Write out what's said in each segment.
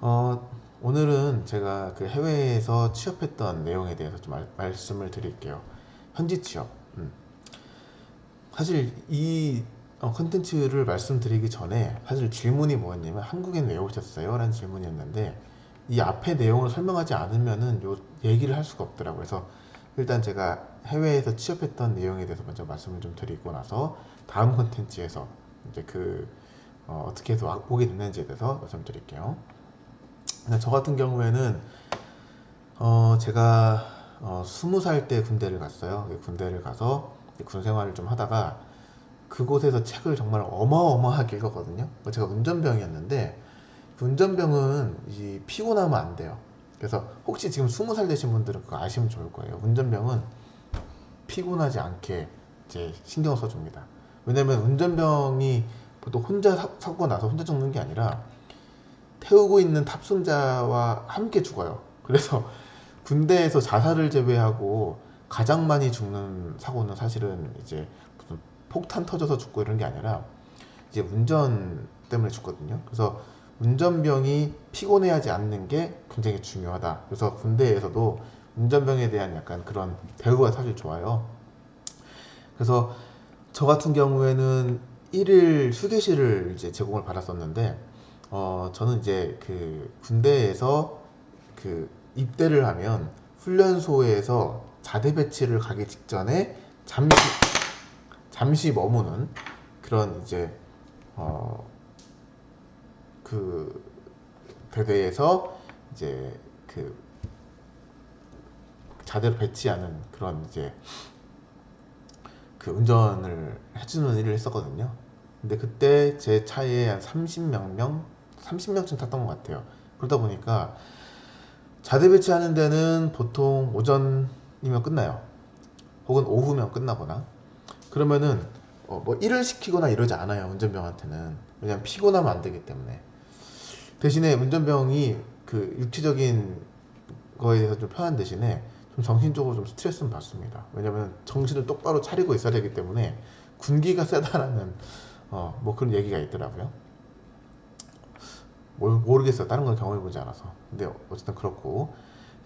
오늘은 제가 그 해외에서 취업했던 내용에 대해서 좀 말씀을 드릴게요. 현지 취업. 사실 이 컨텐츠를 말씀드리기 전에 사실 질문이 뭐였냐면 한국엔 왜 오셨어요? 라는 질문이었는데 이 앞에 내용을 설명하지 않으면은 요 얘기를 할 수가 없더라고요. 그래서 일단 제가 해외에서 취업했던 내용에 대해서 먼저 말씀을 좀 드리고 나서 다음 컨텐츠에서 이제 어떻게 해서 오게 됐는지에 대해서 말씀드릴게요. 저 같은 경우에는 제가 20살 때 군대를 갔어요. 군대를 가서 군 생활을 좀 하다가 그곳에서 책을 정말 어마어마하게 읽었거든요. 제가 운전병이었는데 운전병은 피곤하면 안 돼요. 그래서 혹시 지금 20살 되신 분들은 그거 아시면 좋을 거예요. 운전병은 피곤하지 않게 이제 신경을 써줍니다. 왜냐면 운전병이 보통 혼자 사고 나서 혼자 죽는 게 아니라 태우고 있는 탑승자와 함께 죽어요. 그래서 군대에서 자살을 제외하고 가장 많이 죽는 사고는 사실은 이제 무슨 폭탄 터져서 죽고 이런 게 아니라 이제 운전 때문에 죽거든요. 그래서 운전병이 피곤해하지 않는 게 굉장히 중요하다. 그래서 군대에서도 운전병에 대한 약간 그런 대우가 사실 좋아요. 그래서 저 같은 경우에는 1일 휴게실을 이제 제공을 받았었는데, 저는 이제 그 군대에서 그 입대를 하면 훈련소에서 자대 배치를 가기 직전에 잠시 머무는 그런 이제 어, 그 대대에서 이제 그 자대로 배치하는 그런 이제 그 운전을 해주는 일을 했었거든요. 근데 그때 제 차에 한 30명쯤 탔던 것 같아요. 그러다 보니까 자대 배치하는 데는 보통 오전이면 끝나요. 혹은 오후면 끝나거나. 그러면은 뭐 일을 시키거나 이러지 않아요. 운전병한테는. 왜냐면 피곤하면 안 되기 때문에. 대신에 운전병이 그 육체적인 거에 대해서 좀 편한 대신에 좀 정신적으로 좀 스트레스는 받습니다. 왜냐면 정신을 똑바로 차리고 있어야 되기 때문에 군기가 세다라는 뭐 그런 얘기가 있더라고요. 모르겠어요. 다른 건 경험해보지 않아서. 근데 어쨌든 그렇고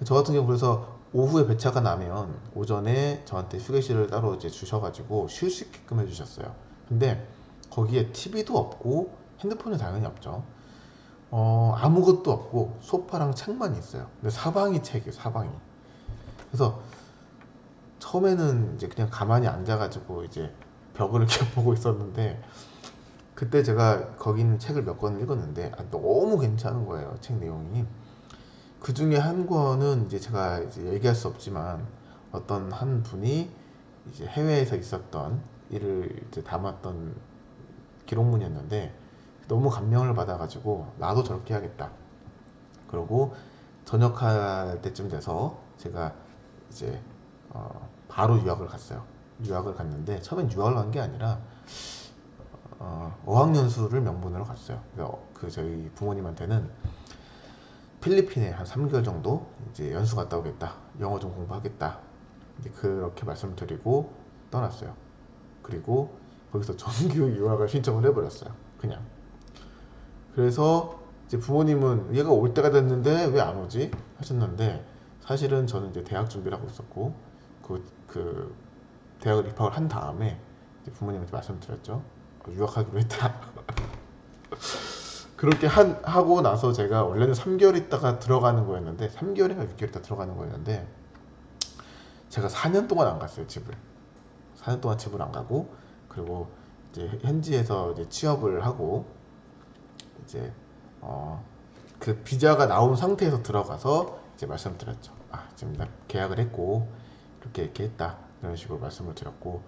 저 같은 경우 그래서 오후에 배차가 나면 오전에 저한테 휴게실을 따로 이제 주셔가지고 쉴 수 있게끔 해주셨어요. 근데 거기에 TV도 없고 핸드폰은 당연히 없죠. 아무것도 없고 소파랑 책만 있어요. 근데 사방이 책이에요. 사방이. 그래서 처음에는 이제 그냥 가만히 앉아가지고 이제 벽을 이렇게 보고 있었는데 그때 제가 거기 있는 책을 몇 권을 읽었는데 너무 괜찮은 거예요. 책 내용이. 그 중에 한 권은 이제 제가 이제 얘기할 수 없지만 어떤 한 분이 이제 해외에서 있었던 일을 이제 담았던 기록문이었는데 너무 감명을 받아가지고 나도 저렇게 해야겠다. 그러고 전역할 때쯤 돼서 제가 이제 바로 유학을 갔어요. 유학을 갔는데 처음엔 유학을 간 게 아니라 어학연수를 명분으로 갔어요. 그 저희 부모님한테는 필리핀에 한 3개월 정도 이제 연수 갔다 오겠다. 영어 좀 공부하겠다. 이제 그렇게 말씀드리고 떠났어요. 그리고 거기서 정규 유학을 신청을 해버렸어요. 그냥. 그래서 이제 부모님은 얘가 올 때가 됐는데 왜 안 오지? 하셨는데 사실은 저는 이제 대학 준비를 하고 있었고 그 대학을 입학을 한 다음에 이제 부모님한테 말씀드렸죠. 유학하기로 했다. 그렇게 하고 나서 제가 원래는 3개월 있다가 들어가는 거였는데 3개월인가 6개월 있다 들어가는 거였는데 제가 4년 동안 안 갔어요 집을. 4년 동안 집을 안 가고 그리고 이제 현지에서 이제 취업을 하고 이제 그 비자가 나온 상태에서 들어가서 이제 말씀드렸죠. 지금 나 계약을 했고 이렇게 했다 이런 식으로 말씀을 드렸고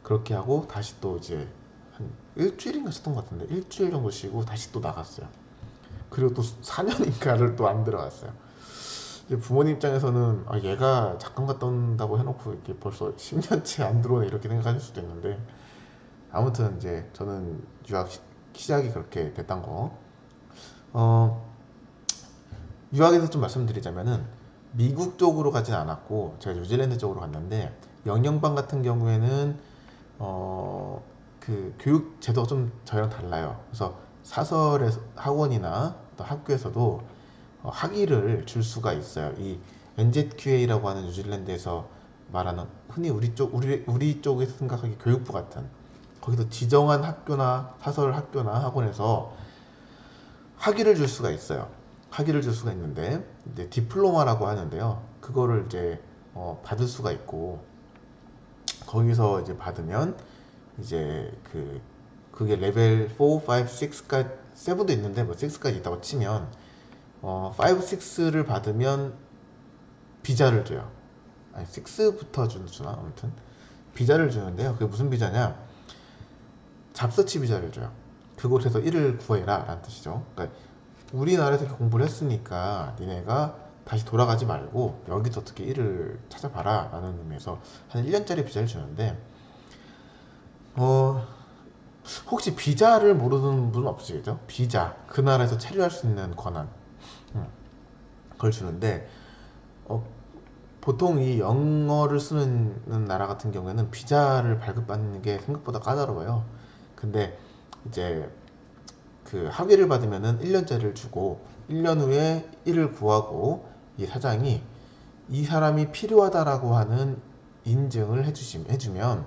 그렇게 하고 다시 또 이제 한 일주일인가 썼던 것 같은데 일주일 정도 쉬고 다시 또 나갔어요. 그리고 또 4년인가를 또 안 들어갔어요. 이제 부모님 입장에서는 얘가 잠깐 갔다 온다고 해놓고 이렇게 벌써 10년째 안 들어오네 이렇게 생각하실 수도 있는데 아무튼 이제 저는 유학 시작이 그렇게 됐던 거. 어, 유학에서 좀 말씀드리자면은 미국 쪽으로 가진 않았고 제가 뉴질랜드 쪽으로 갔는데 영영방 같은 경우에는 그 교육 제도가 좀 저희랑 달라요. 그래서 사설의 학원이나 또 학교에서도 학위를 줄 수가 있어요. 이 NZQA라고 하는 뉴질랜드에서 말하는 흔히 우리 쪽에서 생각하기 교육부 같은 거기서 지정한 학교나 사설 학교나 학원에서 학위를 줄 수가 있어요. 학위를 줄 수가 있는데 이제 디플로마라고 하는데요. 그거를 이제 받을 수가 있고 거기서 이제 받으면 이제 그게 레벨 4, 5, 6까지 7도 있는데 뭐 6까지 있다고 치면 5, 6를 받으면 비자를 줘요. 아니 6부터 주나 아무튼 비자를 주는데요. 그게 무슨 비자냐? 잡서치 비자를 줘요. 그곳에서 일을 구해라 라는 뜻이죠. 그러니까 우리나라에서 이렇게 공부를 했으니까 니네가 다시 돌아가지 말고 여기서 어떻게 일을 찾아봐라 라는 의미에서 한 1년짜리 비자를 주는데 혹시 비자를 모르는 분은 없으시겠죠? 비자, 그 나라에서 체류할 수 있는 권한 그걸 주는데 보통 이 영어를 쓰는 나라 같은 경우에는 비자를 발급받는 게 생각보다 까다로워요. 근데 이제 그 학위를 받으면은 1년짜리를 주고 1년 후에 일을 구하고 이 사장이 이 사람이 필요하다라고 하는 인증을 해주면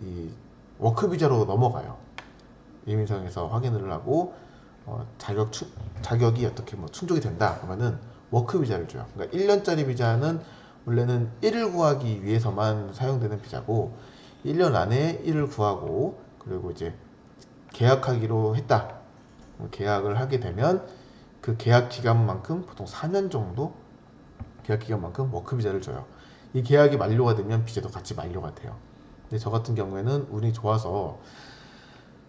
이 워크 비자로 넘어가요. 이민성에서 확인을 하고 자격이 어떻게 뭐 충족이 된다 그러면은 워크 비자를 줘요. 그러니까 1년짜리 비자는 원래는 일을 구하기 위해서만 사용되는 비자고 1년 안에 일을 구하고 그리고 이제 계약하기로 했다. 계약을 하게 되면 그 계약 기간만큼 보통 4년 정도 계약 기간만큼 워크 비자를 줘요. 이 계약이 만료가 되면 비자도 같이 만료가 돼요. 근데 저 같은 경우에는 운이 좋아서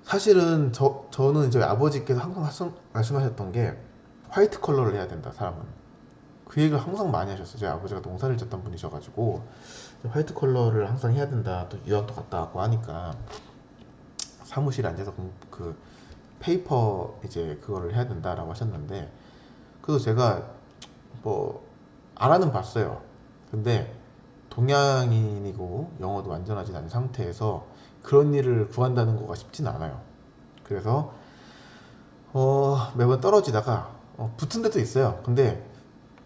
사실은 저는 이제 아버지께서 항상 말씀하셨던 게 화이트 컬러를 해야 된다 사람은. 그 얘기를 항상 많이 하셨어요. 제 아버지가 농사를 짓던 분이셔가지고 화이트 컬러를 항상 해야 된다. 또 유학도 갔다 왔고 하니까 사무실에 앉아서 그 페이퍼 이제 그거를 해야 된다라고 하셨는데 그래서 제가 뭐 알아는 봤어요. 근데 동양인이고 영어도 완전하지 않은 상태에서 그런 일을 구한다는 거가 쉽진 않아요. 그래서 매번 떨어지다가 붙은 데도 있어요. 근데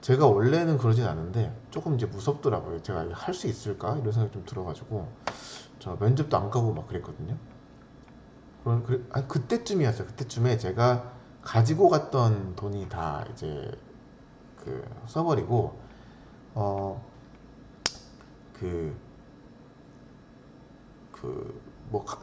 제가 원래는 그러진 않은데 조금 이제 무섭더라고요. 제가 할 수 있을까 이런 생각이 좀 들어가지고 저 면접도 안 가고 막 그랬거든요. 그때쯤이었어요. 그때쯤에 제가 가지고 갔던 돈이 다 이제 써버리고 어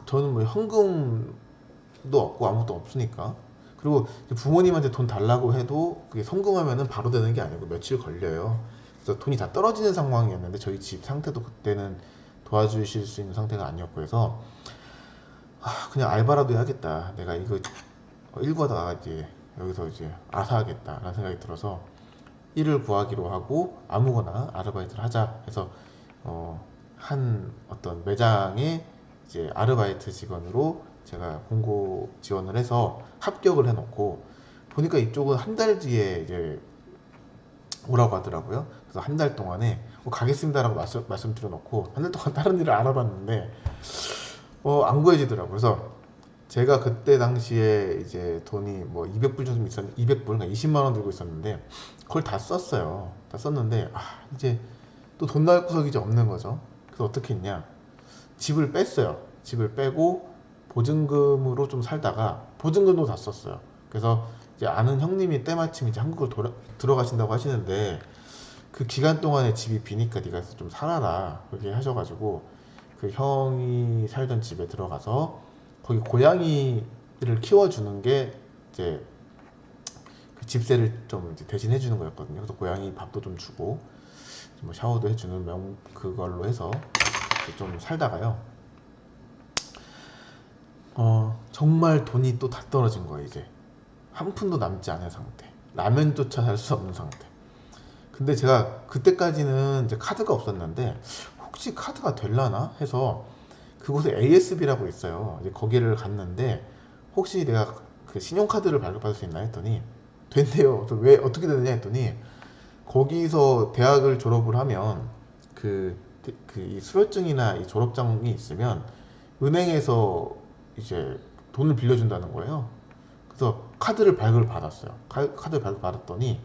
저는 뭐 현금도 없고 아무것도 없으니까 그리고 부모님한테 돈 달라고 해도 그게 송금하면은 바로 되는 게 아니고 며칠 걸려요. 그래서 돈이 다 떨어지는 상황이었는데 저희 집 상태도 그때는 도와주실 수 있는 상태가 아니었고 해서 그냥 알바라도 해야겠다. 내가 이거 일구 하다가 이제 여기서 이제 알아서 하겠다 라는 생각이 들어서 일을 구하기로 하고 아무거나 아르바이트를 하자 해서 한 어떤 매장에 이제 아르바이트 직원으로 제가 공고 지원을 해서 합격을 해놓고 보니까 이쪽은 한 달 뒤에 이제 오라고 하더라고요. 그래서 한 달 동안에 가겠습니다라고 말씀드려놓고 한 달 동안 다른 일을 알아봤는데 안 구해지더라고요. 그래서 제가 그때 당시에 이제 돈이 뭐 200불 정도 있었는데 200불 그러니까 20만 원 들고 있었는데 그걸 다 썼어요. 다 썼는데 이제 또 돈 나올 구석이 이제 없는 거죠. 그래서 어떻게 했냐? 집을 뺐어요. 집을 빼고 보증금으로 좀 살다가 보증금도 다 썼어요. 그래서 이제 아는 형님이 때마침 이제 한국을 들어가신다고 하시는데 그 기간 동안에 집이 비니까 네가 좀 살아라 그렇게 하셔가지고 그 형이 살던 집에 들어가서 거기 고양이를 키워주는 게 이제 그 집세를 좀 이제 대신 해주는 거였거든요. 그래서 고양이 밥도 좀 주고 뭐 샤워도 해주는 그걸로 해서 좀 살다가요. 정말 돈이 또 다 떨어진 거예요. 이제 한 푼도 남지 않은 상태. 라면조차 살 수 없는 상태. 근데 제가 그때까지는 이제 카드가 없었는데 혹시 카드가 될라나 해서 그곳에 ASB라고 있어요. 이제 거기를 갔는데 혹시 내가 그 신용카드를 발급받을 수 있나 했더니 된대요. 그래서 왜 어떻게 되느냐 했더니 거기서 대학을 졸업을 하면 이 수료증이나 이 졸업장이 있으면 은행에서 이제 돈을 빌려준다는 거예요. 그래서 카드를 발급을 받았어요. 카드를 발급 받았더니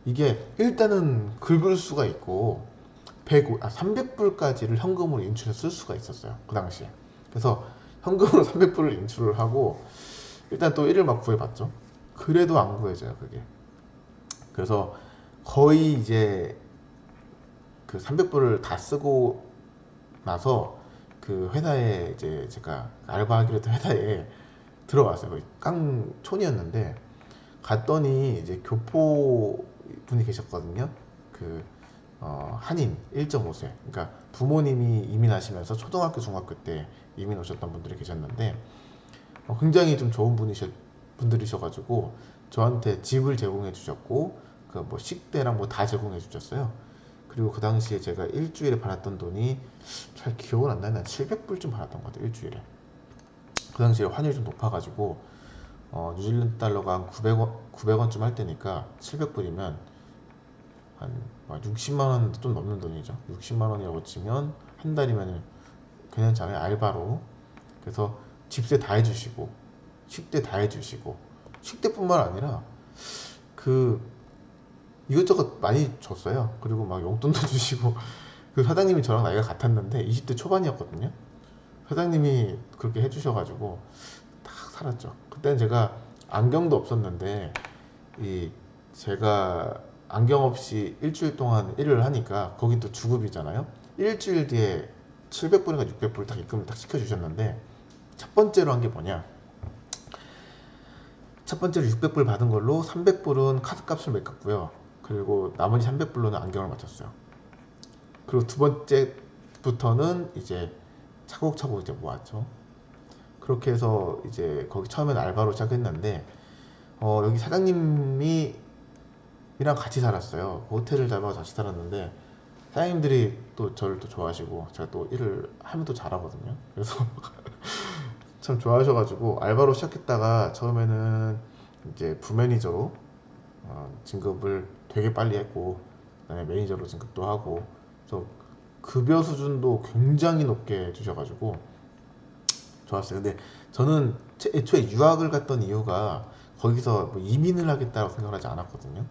이게 일단은 긁을 수가 있고 300불까지를 현금으로 인출해 쓸 수가 있었어요. 그 당시에. 그래서 현금으로 300불을 인출을 하고 일단 또 1을 막 구해봤죠. 그래도 안 구해져요, 그게. 그래서 거의 이제 그 300불을 다 쓰고 나서 그 회사에 이제 제가 알바하기로 했던 회사에 들어갔어요. 거의 깡촌이었는데 갔더니 이제 교포 분이 계셨거든요. 그 한인 1.5세. 그러니까 부모님이 이민하시면서 초등학교, 중학교 때 이민 오셨던 분들이 계셨는데 굉장히 좀 좋은 분들이셔가지고 저한테 집을 제공해 주셨고 그 뭐 식대랑 뭐 다 제공해 주셨어요. 그리고 그 당시에 제가 일주일에 받았던 돈이 잘 기억은 안 나요. 한 700불쯤 받았던 것 같아요. 일주일에. 그 당시에 환율이 좀 높아가지고 뉴질랜드 달러가 한 900원쯤 할 때니까 700불이면 한 60만 원 좀 넘는 돈이죠. 60만 원이라고 치면 한 달이면 그냥잖아요. 알바로. 그래서 집세 다 해주시고 식대 다 해주시고 식대뿐만 아니라 그 이것저것 많이 줬어요. 그리고 막 용돈도 주시고 그 사장님이 저랑 나이가 같았는데 20대 초반이었거든요. 사장님이 그렇게 해주셔가지고 딱 살았죠. 그때는 제가 안경도 없었는데 이 제가 안경 없이 일주일 동안 일을 하니까 거기 또 주급이잖아요. 일주일 뒤에 700불인가 600불 딱 입금을 딱 시켜주셨는데 첫 번째로 한 게 뭐냐, 첫 번째로 600불 받은 걸로 300불은 카드값을 메꿨고요. 그리고 나머지 300불로는 안경을 맞췄어요. 그리고 두 번째부터는 이제 차곡차곡 이제 모았죠. 그렇게 해서 이제 거기 처음엔 알바로 시작했는데 여기 사장님이 이랑 같이 살았어요. 호텔을 잡아서 같이 살았는데 사장님들이 또 저를 또 좋아하시고 제가 또 일을 하면 또 잘하거든요. 그래서 참 좋아하셔가지고 알바로 시작했다가 처음에는 이제 부매니저로 진급을 되게 빨리 했고 그다음에 매니저로 진급도 하고 그래서 급여 수준도 굉장히 높게 주셔가지고 좋았어요. 근데 저는 애초에 유학을 갔던 이유가 거기서 뭐 이민을 하겠다고 생각을 하지 않았거든요.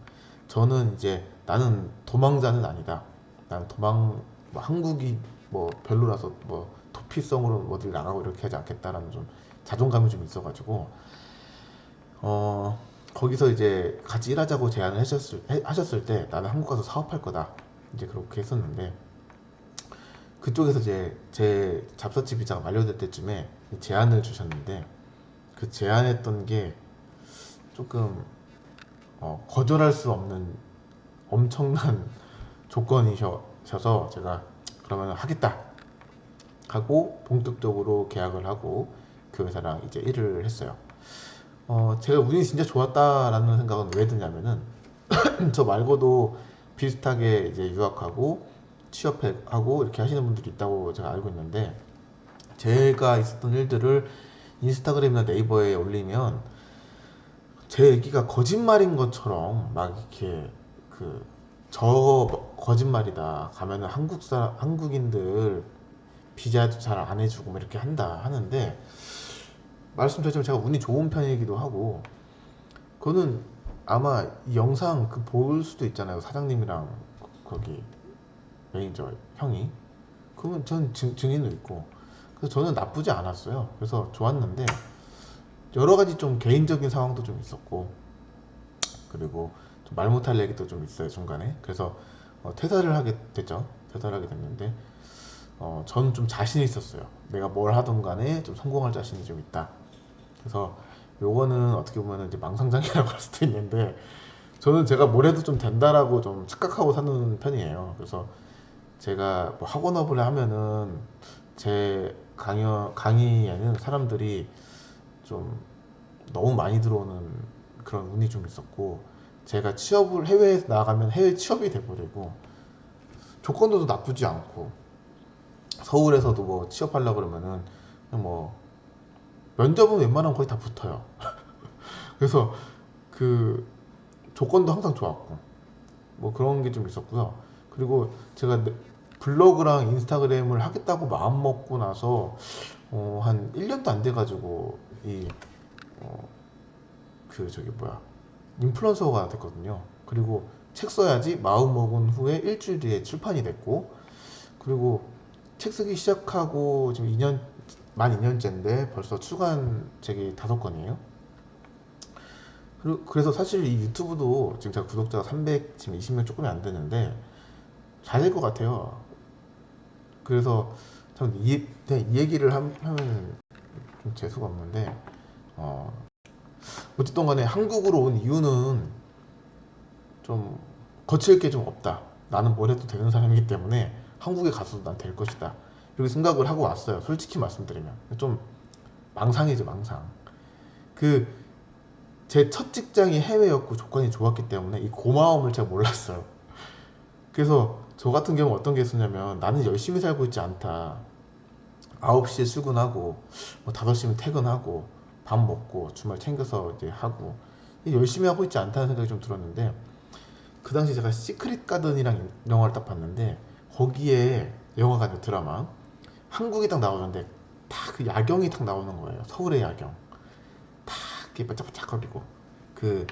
저는 이제 나는 도망자는 아니다. 나는 뭐 한국이 뭐 별로라서 뭐 도피성으로 어딜 나가고 이렇게 하지 않겠다라는 좀 자존감이 좀 있어가지고 거기서 이제 같이 일하자고 제안을 하셨을 때 나는 한국 가서 사업할 거다. 이제 그렇게 했었는데 그쪽에서 이제 제 잡서치 비자가 만료될 때쯤에 제안을 주셨는데 그 제안했던 게 조금 거절할 수 없는 엄청난 조건이셔서 제가 그러면 하겠다 하고 본격적으로 계약을 하고 그 회사랑 이제 일을 했어요. 제가 운이 진짜 좋았다라는 생각은 왜 드냐면은 저 말고도 비슷하게 이제 유학하고 취업하고 이렇게 하시는 분들이 있다고 제가 알고 있는데 제가 있었던 일들을 인스타그램이나 네이버에 올리면 제 얘기가 거짓말인 것처럼 막 이렇게 저 거짓말이다 가면은 한국인들 비자도 잘 안 해주고 뭐 이렇게 한다 하는데 말씀드렸지만 제가 운이 좋은 편이기도 하고 그거는 아마 이 영상 볼 수도 있잖아요. 사장님이랑 거기 매니저 형이 그러면 전 증인도 있고 그래서 저는 나쁘지 않았어요. 그래서 좋았는데 여러 가지 좀 개인적인 상황도 좀 있었고 그리고 좀 말 못할 얘기도 좀 있어요 중간에. 그래서 퇴사를 하게 됐죠. 퇴사를 하게 됐는데 저는 좀 자신이 있었어요. 내가 뭘 하든 간에 좀 성공할 자신이 좀 있다. 그래서 요거는 어떻게 보면 이제 망상장애라고 할 수도 있는데 저는 제가 뭘 해도 좀 된다라고 좀 착각하고 사는 편이에요. 그래서 제가 뭐 학원업을 하면은 제 강의에는 사람들이 좀 너무 많이 들어오는 그런 운이 좀 있었고 제가 취업을 해외에 나가면 해외 취업이 돼버리고 조건도 나쁘지 않고 서울에서도 뭐 취업하려고 그러면은 그냥 뭐 면접은 웬만하면 거의 다 붙어요. 그래서 그 조건도 항상 좋았고 뭐 그런 게 좀 있었고요. 그리고 제가 블로그랑 인스타그램을 하겠다고 마음 먹고 나서 한 1년도 안 돼가지고 이 그 저기 뭐야 인플루언서가 됐거든요. 그리고 책 써야지 마음 먹은 후에 일주일 뒤에 출판이 됐고, 그리고 책 쓰기 시작하고 지금 2년 만 2년째인데 벌써 출간 책이 5권이에요. 그래서 사실 이 유튜브도 지금 제가 구독자가 320명 조금이 안 되는데 잘 될 것 같아요. 그래서 전 그냥 이 얘기를 하면 좀 재수가 없는데, 어, 어쨌든 간에 한국으로 온 이유는 좀 거칠 게 좀 없다. 나는 뭘 해도 되는 사람이기 때문에 한국에 가서도 난 될 것이다. 이렇게 생각을 하고 왔어요. 솔직히 말씀드리면. 좀 망상이죠, 망상. 그, 제 첫 직장이 해외였고 조건이 좋았기 때문에 이 고마움을 제가 몰랐어요. 그래서 저 같은 경우 어떤 게 있었냐면, 나는 열심히 살고 있지 않다. 9시에 출근하고, 뭐 5시면 퇴근하고, 밥 먹고, 주말 챙겨서 이제 하고, 열심히 하고 있지 않다는 생각이 좀 들었는데, 그 당시 제가 시크릿 가든이랑 영화를 딱 봤는데, 거기에 영화가 아니라 드라마 한국이 딱 나오는데 다 그 야경이 딱 나오는 거예요. 서울의 야경 다 이렇게 반짝반짝거리고, 그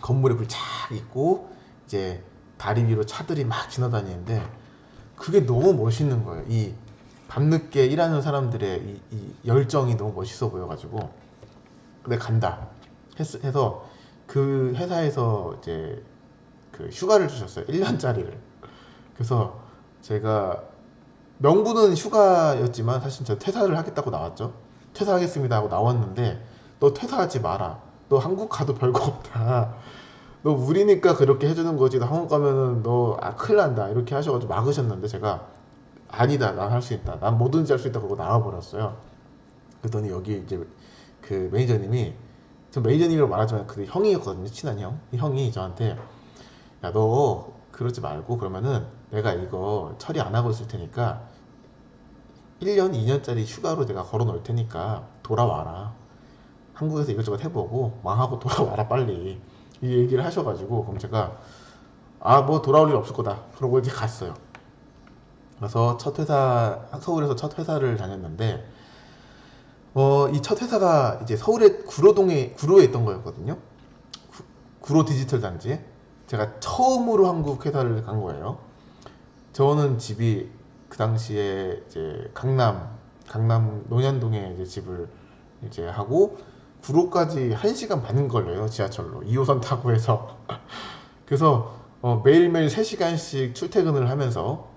건물에 불 쫙 있고, 이제 다리 위로 차들이 막 지나다니는데 그게 너무 멋있는 거예요. 이 밤늦게 일하는 사람들의 이 열정이 너무 멋있어 보여가지고, 근데 간다 해서 그 회사에서 이제 그 휴가를 주셨어요. 1년짜리를. 그래서 제가 명분은 휴가였지만 사실 제가 퇴사를 하겠다고 나왔죠. 퇴사하겠습니다 하고 나왔는데, 너 퇴사하지 마라. 너 한국 가도 별거 없다. 너 우리니까 그렇게 해주는 거지. 너 한국 가면은 너 큰일 난다. 이렇게 하셔가지고 막으셨는데, 제가 아니다. 난 할 수 있다. 난 뭐든지 할 수 있다. 그러고 나와버렸어요. 그랬더니 여기 이제 그 매니저님이, 저 매니저님이라고 말하지만 그 형이었거든요. 친한 형. 이 형이 저한테, 야, 너 그러지 말고 그러면은 내가 이거 처리 안 하고 있을 테니까 1년, 2년짜리 휴가로 내가 걸어 놓을 테니까 돌아와라. 한국에서 이것저것 해보고 망하고 돌아와라 빨리. 이 얘기를 하셔가지고, 그럼 제가 뭐 돌아올 일 없을 거다. 그러고 이제 갔어요. 그래서 첫 회사, 서울에서 첫 회사를 다녔는데, 이 첫 회사가 이제 서울의 구로에 있던 거였거든요. 구로 디지털 단지에 제가 처음으로 한국 회사를 간 거예요. 저는 집이 그 당시에 이제 강남 논현동에 이제 집을 이제 하고, 구로까지 1시간 반 걸려요. 지하철로 2호선 타고 해서. 그래서 매일매일 3시간씩 출퇴근을 하면서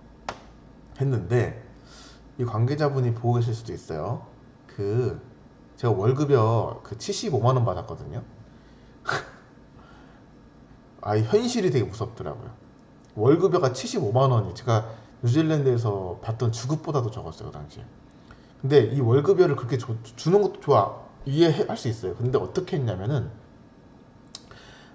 했는데, 이 관계자분이 보고 계실 수도 있어요. 그 제가 월급여 그 75만 원 받았거든요. 이 현실이 되게 무섭더라고요. 월급여가 75만 원이 제가 뉴질랜드에서 받던 주급보다도 적었어요, 그 당시에. 근데 이 월급여를 그렇게 주는 것도 좋아. 이해할 수 있어요. 근데 어떻게 했냐면은,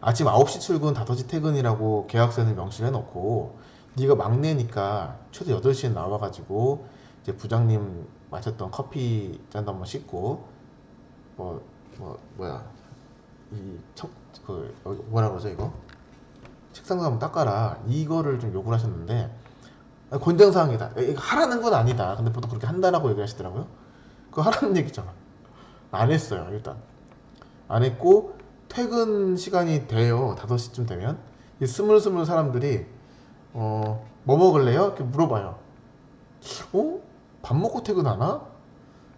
아침 9시 출근 5시 퇴근이라고 계약서에는 명시를 해놓고, 네가 막내니까 최소 8시에 나와가지고 이제 부장님 마셨던 커피 잔도 한번 씻고, 뭐야, 뭐라 그러죠 이거? 책상도 한번 닦아라. 이거를 좀 요구를 하셨는데, 권장사항이다. 이거 하라는 건 아니다. 근데 보통 그렇게 한다라고 얘기하시더라고요. 그거 하라는 얘기잖아. 안 했어요. 일단 안 했고, 퇴근 시간이 돼요. 5시쯤 되면 이 스물스물 사람들이 뭐 먹을래요? 이렇게 물어봐요. 밥 먹고 퇴근하나?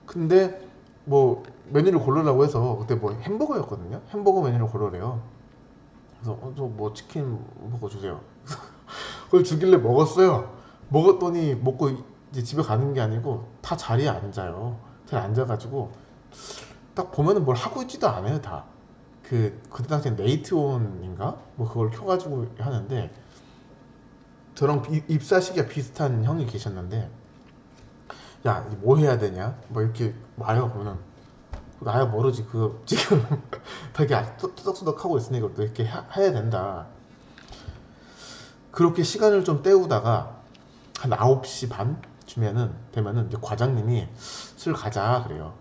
근데 뭐 메뉴를 고르라고 해서, 그때 뭐 햄버거였거든요. 햄버거 메뉴를 고르래요. 그래서 저 뭐 치킨 먹어 주세요. 그걸 주길래 먹었어요. 먹었더니 먹고 이제 집에 가는 게 아니고 다 자리에 앉아요. 자리에 앉아가지고 딱 보면은 뭘 하고 있지도 않아요. 다 그때 당시에 네이트온인가 뭐 그걸 켜가지고 하는데, 저랑 입사 시기가 비슷한 형이 계셨는데, 야, 이제 뭐 해야 되냐 뭐 이렇게 말해요. 그러면 나야 모르지. 그거 지금 되게 투덕투덕 하고 있으니까 또 이렇게 해야 된다. 그렇게 시간을 좀 때우다가 한 9시 반 되면은 이제 과장님이 술 가자 그래요.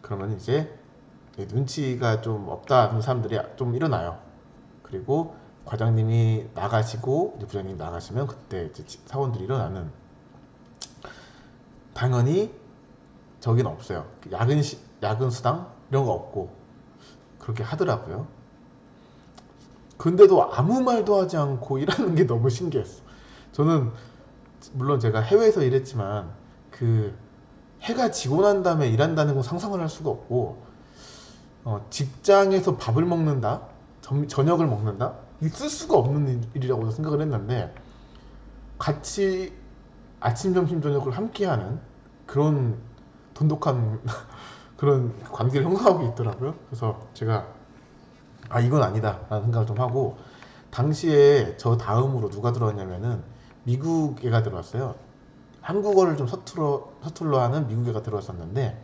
그러면 이제 눈치가 좀 없다 하는 사람들이 좀 일어나요. 그리고 과장님이 나가시고 이제 부장님이 나가시면 그때 이제 사원들이 일어나는. 당연히 저긴 없어요. 야근 수당 이런 거 없고, 그렇게 하더라고요. 근데도 아무 말도 하지 않고 일하는 게 너무 신기했어. 저는 물론 제가 해외에서 일했지만 그 해가 지고 난 다음에 일한다는 건 상상을 할 수가 없고, 직장에서 밥을 먹는다, 저녁을 먹는다, 있을 수가 없는 일이라고 생각을 했는데, 같이 아침, 점심, 저녁을 함께하는 그런 돈독한 그런 관계를 형성하고 있더라고요. 그래서 제가 이건 아니다 라는 생각을 좀 하고, 당시에 저 다음으로 누가 들어왔냐면은 미국 애가 들어왔어요. 한국어를 좀 서툴러 하는 미국 애가 들어왔었는데,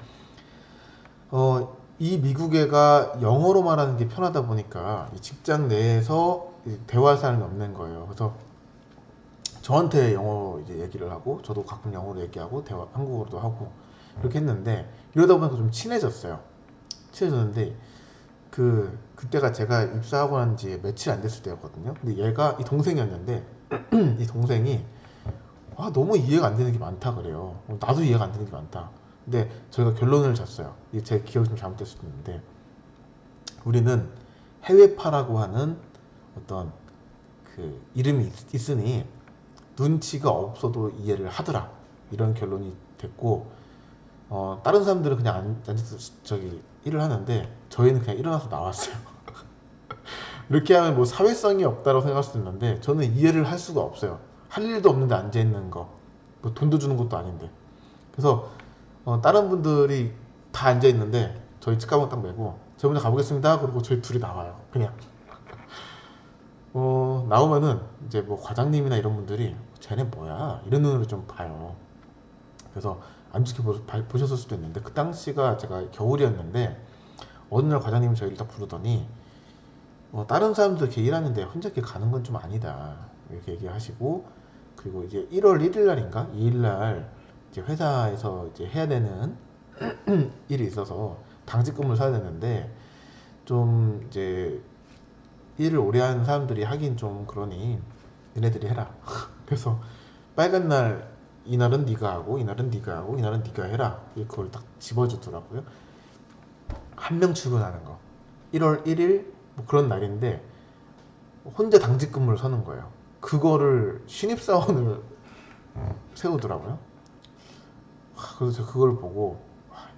이 미국 애가 영어로 말하는 게 편하다 보니까 이 직장 내에서 대화할 사람이 없는 거예요. 그래서 저한테 영어로 이제 얘기를 하고, 저도 가끔 영어로 얘기하고 한국어로도 하고 이렇게 했는데, 이러다 보니까 좀 친해졌는데, 그때가 제가 입사하고 난 지 며칠 안 됐을 때였거든요. 근데 얘가 이 동생이었는데 이 동생이 너무 이해가 안 되는 게 많다 그래요. 나도 이해가 안 되는 게 많다. 근데 저희가 결론을 졌어요. 이게 제 기억이 좀 잘못될 수도 있는데, 우리는 해외파라고 하는 어떤 그 이름이 있으니 눈치가 없어도 이해를 하더라, 이런 결론이 됐고, 다른 사람들은 그냥 앉아서 일을 하는데 저희는 그냥 일어나서 나왔어요. 이렇게 하면 뭐 사회성이 없다고 생각할 수 있는데, 저는 이해를 할 수가 없어요. 할 일도 없는데 앉아 있는 거, 뭐 돈도 주는 것도 아닌데. 그래서 다른 분들이 다 앉아 있는데 저희 책가방 딱 메고 저 먼저 가보겠습니다 그리고 저희 둘이 나와요. 그냥 나오면은 이제 뭐 과장님이나 이런 분들이 쟤네 뭐야 이런 눈으로 좀 봐요. 그래서 안 좋게 보셨을 수도 있는데, 그 당시가 제가 겨울이었는데 어느 날 과장님이 저희를 딱 부르더니, 다른 사람들 이렇게 일하는데 혼자 이렇게 가는 건 좀 아니다 이렇게 얘기하시고, 그리고 이제 1월 1일 날인가 2일 날 이제 회사에서 이제 해야 되는 일이 있어서 당직 근무를 사야 되는데, 좀 이제 일을 오래 하는 사람들이 하긴 좀 그러니 너네들이 해라. 그래서 빨간 날 이날은 네가 하고 이날은 네가 하고 이날은 네가 해라, 그걸 딱 집어주더라고요. 한 명 출근하는 거, 1월 1일 뭐 그런 날인데 혼자 당직 근무를 서는 거예요. 그거를 신입사원을 세우더라고요. 그래서 제가 그걸 보고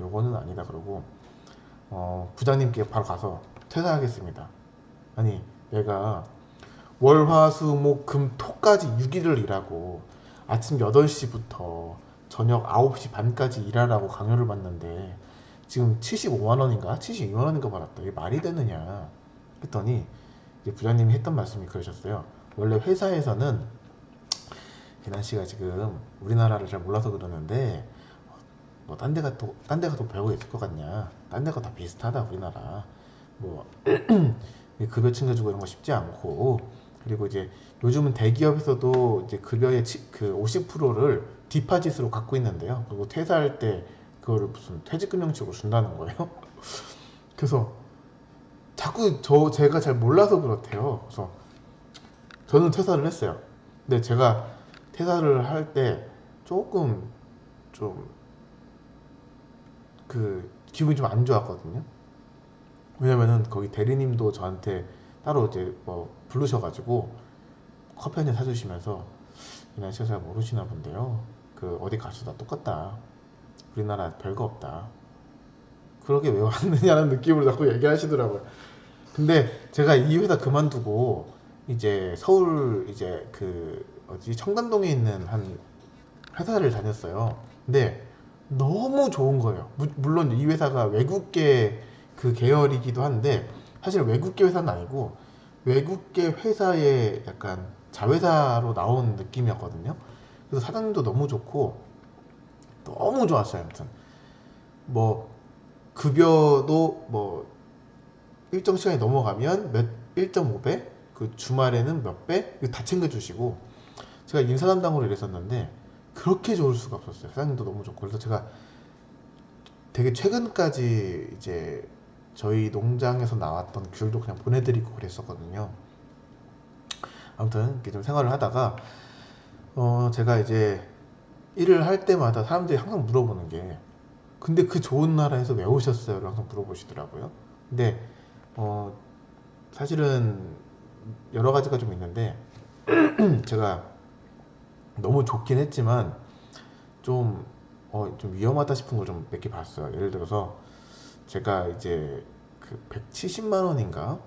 요거는 아니다 그러고, 부장님께 바로 가서 퇴사하겠습니다. 아니 내가 월화수목금 토까지 6일을 일하고 아침 8시부터 저녁 9시 반까지 일하라고 강요를 받는데 지금 75만원인가 72만원인가 받았다. 이게 말이 되느냐 했더니, 이제 부장님이 했던 말씀이 그러셨어요. 원래 회사에서는 개난 씨가 지금 우리나라를 잘 몰라서 그러는데, 뭐 딴 데 가도 배우고 있을 것 같냐, 딴 데가 다 비슷하다 우리나라, 뭐 급여 챙겨주고 이런 거 쉽지 않고, 그리고 이제 요즘은 대기업에서도 이제 급여의 그 50%를 디파짓으로 갖고 있는데요. 그리고 퇴사할 때 그거를 무슨 퇴직금융식으로 준다는 거예요. 그래서 자꾸 제가 잘 몰라서 그렇대요. 그래서 저는 퇴사를 했어요. 근데 제가 퇴사를 할 때 조금 좀 기분이 좀 안 좋았거든요. 왜냐면은 거기 대리님도 저한테 따로 이제 뭐 부르셔가지고 커피 한잔 사주시면서, 이날 씨가 잘 모르시나 본데요, 어디 가셔도 다 똑같다, 우리나라 별거 없다, 그러게 왜 왔느냐는 느낌으로 자꾸 얘기하시더라고요. 근데 제가 이 회사 그만두고 이제 서울 이제 청담동에 있는 한 회사를 다녔어요. 근데 너무 좋은 거예요. 물론 이 회사가 외국계 그 계열이기도 한데, 사실 외국계 회사는 아니고 외국계 회사의 약간 자회사로 나온 느낌이었거든요. 그래서 사장님도 너무 좋고 너무 좋았어요. 아무튼 뭐 급여도 뭐 일정 시간이 넘어가면 1.5배, 그 주말에는 몇 배, 이거 다 챙겨주시고, 제가 인사 담당으로 일했었는데 그렇게 좋을 수가 없었어요. 사장님도 너무 좋고. 그래서 제가 되게 최근까지 이제 저희 농장에서 나왔던 귤도 그냥 보내드리고 그랬었거든요. 아무튼 이렇게 좀 생활을 하다가 제가 이제 일을 할 때마다 사람들이 항상 물어보는 게, 근데 그 좋은 나라에서 왜 오셨어요? 라고 항상 물어보시더라고요. 근데 어, 사실은 여러 가지가 좀 있는데 제가 너무 좋긴 했지만 좀, 좀 위험하다 싶은 걸 좀 몇 개 봤어요. 예를 들어서 제가 이제 그 170만 원인가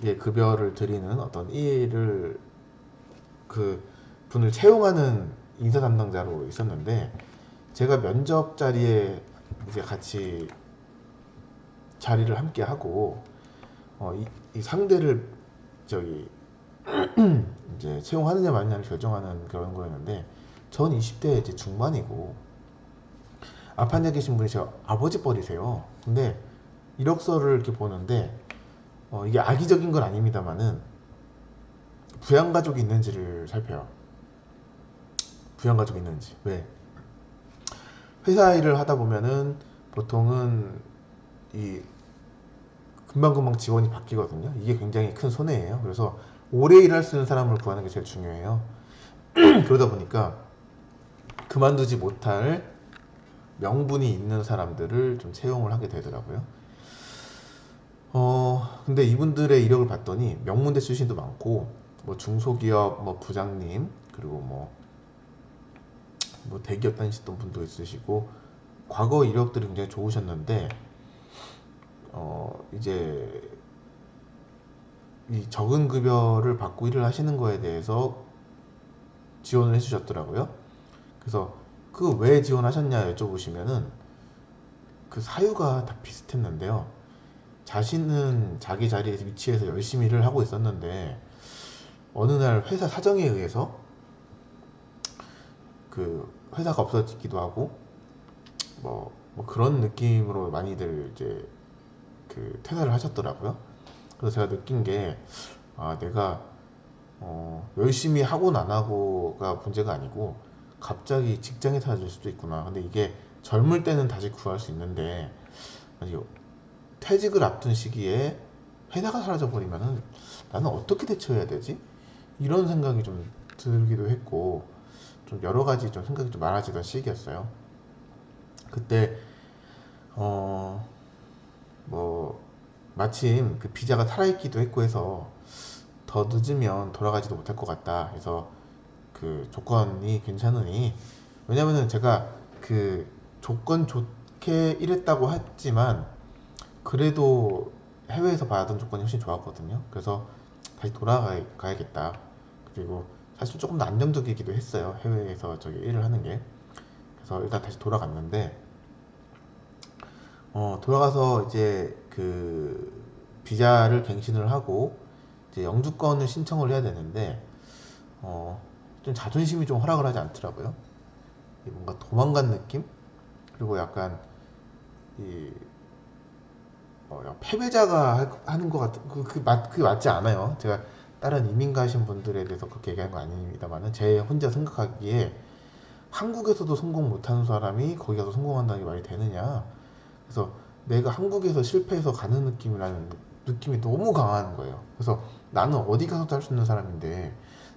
예, 급여를 드리는 어떤 일을 그 분을 채용하는 인사 담당자로 있었는데 제가 면접 자리에 이제 같이 자리를 함께 하고 이 상대를 저기 이제 채용하느냐 마느냐를 결정하는 그런 거였는데 전 20대 이제 중반이고 앞에 앉아 계신 분이 제 아버지 뻘이세요. 근데 이력서를 이렇게 보는데 이게 악의적인 건 아닙니다만은 부양가족이 있는지를 살펴요. 부양가족이 있는지. 왜? 회사 일을 하다 보면은 보통은 이 금방금방 직원이 바뀌거든요. 이게 굉장히 큰 손해예요. 그래서 오래 일할 수 있는 사람을 구하는 게 제일 중요해요. 그러다 보니까 그만두지 못할 명분이 있는 사람들을 좀 채용을 하게 되더라고요. 근데 이분들의 이력을 봤더니 명문대 출신도 많고, 뭐 중소기업 뭐 부장님, 그리고 뭐 대기업 다니셨던 분도 있으시고, 과거 이력들이 굉장히 좋으셨는데, 이제 이 적은 급여를 받고 일을 하시는 거에 대해서 지원을 해주셨더라고요. 그래서 그 왜 지원하셨냐 여쭤보시면은 그 사유가 다 비슷했는데요. 자신은 자기 자리에서 위치해서 열심히 일을 하고 있었는데 어느 날 회사 사정에 의해서 그 회사가 없어지기도 하고 뭐 그런 느낌으로 많이들 이제 그 퇴사를 하셨더라고요. 그래서 제가 느낀 게 내가 열심히 하고 안 하고가 문제가 아니고 갑자기 직장이 사라질 수도 있구나. 근데 이게 젊을 때는 다시 구할 수 있는데 퇴직을 앞둔 시기에 회사가 사라져 버리면은 나는 어떻게 대처해야 되지? 이런 생각이 좀 들기도 했고 좀 여러 가지 좀 생각이 좀 많아지던 시기였어요. 그때 어 뭐 마침 그 비자가 살아있기도 했고 해서 더 늦으면 돌아가지도 못할 것 같다 해서 그 조건이 괜찮으니 왜냐면은 제가 그 조건 좋게 일했다고 했지만 그래도 해외에서 받은 조건이 훨씬 좋았거든요. 그래서 다시 돌아가야겠다. 그리고 사실 조금 더 안정적이기도 했어요. 해외에서 저기 일을 하는 게. 그래서 일단 다시 돌아갔는데 돌아가서 이제 그 비자를 갱신을 하고 이제 영주권을 신청을 해야 되는데 좀 자존심이 좀 허락을 하지 않더라고요. 뭔가 도망간 느낌? 그리고 약간 이 패배자가 하는 것 같은 그게 맞지 않아요. 제가 다른 이민 가신 분들에 대해서 그렇게 얘기하는 거 아닙니다만은 제 혼자 생각하기에 한국에서도 성공 못하는 사람이 거기 가서 성공한다는 게 말이 되느냐. 그래서 내가 한국에서 실패해서 가는 느낌이라는 느낌이 너무 강한 거예요. 그래서 나는 어디 가서도 할 수 있는 사람인데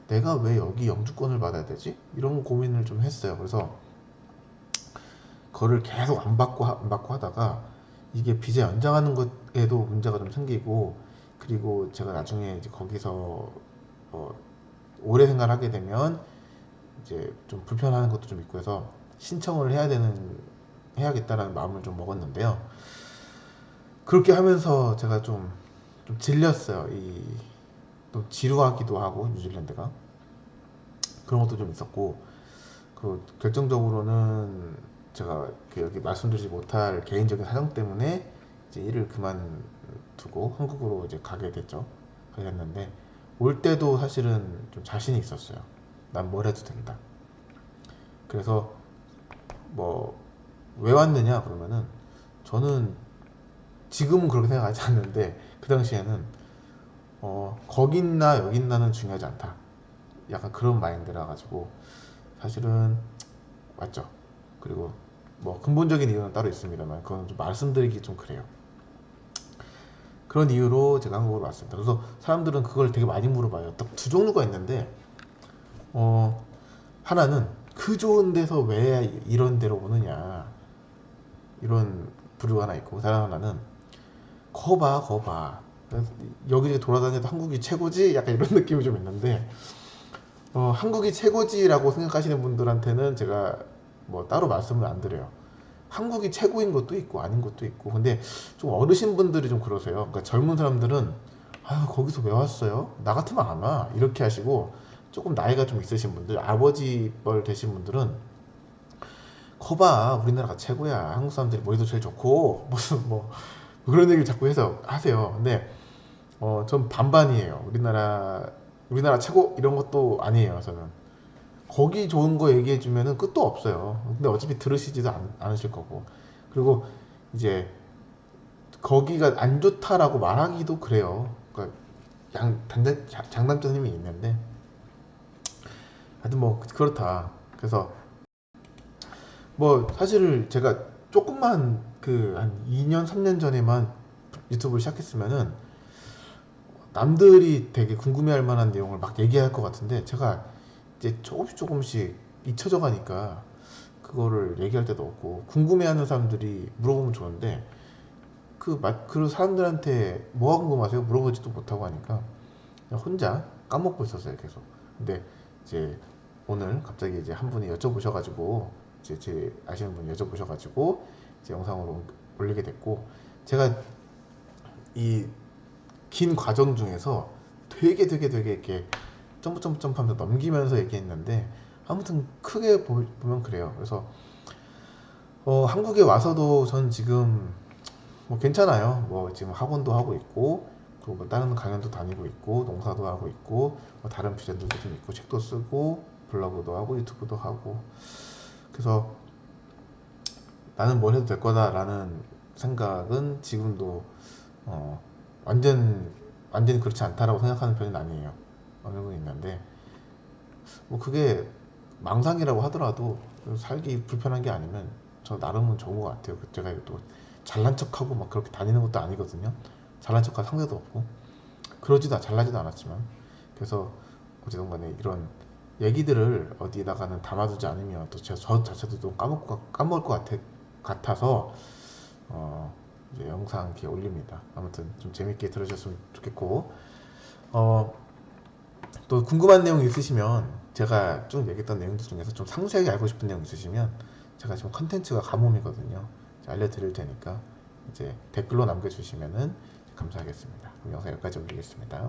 내가 왜 여기 영주권을 받아야 되지? 이런 고민을 좀 했어요. 그래서 그거를 계속 안 받고 하다가 이게 비자 연장하는 것에도 문제가 좀 생기고 그리고 제가 나중에 이제 거기서 오래 생활하게 되면 이제 좀 불편한 것도 좀 있고 해서 신청을 해야겠다라는 마음을 좀 먹었는데요. 그렇게 하면서 제가 좀 질렸어요. 또 지루하기도 하고 뉴질랜드가 그런 것도 좀 있었고 그 결정적으로는 제가 여기 말씀드리지 못할 개인적인 사정 때문에 이제 일을 그만두고 한국으로 이제 가게 됐죠. 가게 됐는데 올 때도 사실은 좀 자신이 있었어요. 난 뭘 해도 된다. 그래서 뭐 왜 왔느냐 그러면은 저는 지금은 그렇게 생각하지 않는데 그 당시에는 거기 있나 여기 있나는 중요하지 않다. 약간 그런 마인드라 가지고 사실은 왔죠. 그리고 뭐 근본적인 이유는 따로 있습니다만 그건 좀 말씀드리기 좀 그래요. 그런 이유로 제가 한국으로 왔습니다. 그래서 사람들은 그걸 되게 많이 물어봐요. 딱 두 종류가 있는데 하나는 그 좋은 데서 왜 이런 데로 오느냐 이런 부류가 하나 있고 다른 하나는 거봐. 여기저기 돌아다녀도 한국이 최고지? 약간 이런 느낌이 좀 있는데, 한국이 최고지라고 생각하시는 분들한테는 제가 뭐 따로 말씀을 안 드려요. 한국이 최고인 것도 있고 아닌 것도 있고. 근데 좀 어르신 분들이 좀 그러세요. 그러니까 젊은 사람들은 아 거기서 왜 왔어요? 나 같으면 안 와. 이렇게 하시고, 조금 나이가 좀 있으신 분들, 아버지 뻘 되신 분들은 거봐 우리나라가 최고야. 한국 사람들이 머리도 제일 좋고 무슨 뭐 그런 얘기를 자꾸 해서 하세요. 근데 전 반반이에요. 우리나라 최고 이런 것도 아니에요. 저는 거기 좋은 거 얘기해 주면은 끝도 없어요. 근데 어차피 들으시지도 않으실 거고. 그리고 이제 거기가 안 좋다라고 말하기도 그래요. 그러니까 장단점이 있는데 하여튼 뭐 그렇다. 그래서 뭐 사실 제가 조금만 그 한 2년 3년 전에만 유튜브를 시작했으면은 남들이 되게 궁금해할 만한 내용을 막 얘기할 것 같은데, 제가 이제 조금씩 잊혀져 가니까 그거를 얘기할 때도 없고, 궁금해하는 사람들이 물어보면 좋은데 그 사람들한테 뭐가 궁금하세요? 물어보지도 못하고 하니까 그냥 혼자 까먹고 있었어요, 계속. 근데 이제 오늘 갑자기 이제 한 분이 여쭤보셔가지고, 이제 제 아시는 분이 여쭤보셔가지고 이제 영상으로 올리게 됐고, 제가 이 긴 과정 중에서 되게 이렇게 점프 하면서 넘기면서 얘기했는데, 아무튼 크게 보면 그래요. 그래서 한국에 와서도 전 지금 뭐 괜찮아요. 뭐 지금 학원도 하고 있고, 그리고 뭐 다른 강연도 다니고 있고, 농사도 하고 있고, 뭐 다른 비전들도 좀 있고, 책도 쓰고, 블로그도 하고, 유튜브도 하고. 그래서 나는 뭘 해도 될 거다라는 생각은 지금도 어, 완전히 그렇지 않다라고 생각하는 편은 아니에요. 어느 정도 있는데, 뭐 그게 망상이라고 하더라도 살기 불편한 게 아니면 저 나름은 좋은 것 같아요. 제가 또 잘난 척하고 막 그렇게 다니는 것도 아니거든요. 잘난 척할 상대도 없고, 잘나지도 않았지만. 그래서 어쨌든 간에 이런 얘기들을 어디다가는 담아두지 않으면 또 저 자체도 좀 까먹을 것 같아서 이제 영상 이렇게 올립니다. 아무튼 좀 재밌게 들으셨으면 좋겠고, 어, 또 궁금한 내용 있으시면, 제가 쭉 얘기했던 내용들 중에서 좀 상세하게 알고 싶은 내용 있으시면 제가 지금 컨텐츠가 가뭄이거든요. 알려드릴 테니까 이제 댓글로 남겨주시면은 감사하겠습니다. 그럼 영상 여기까지 올리겠습니다.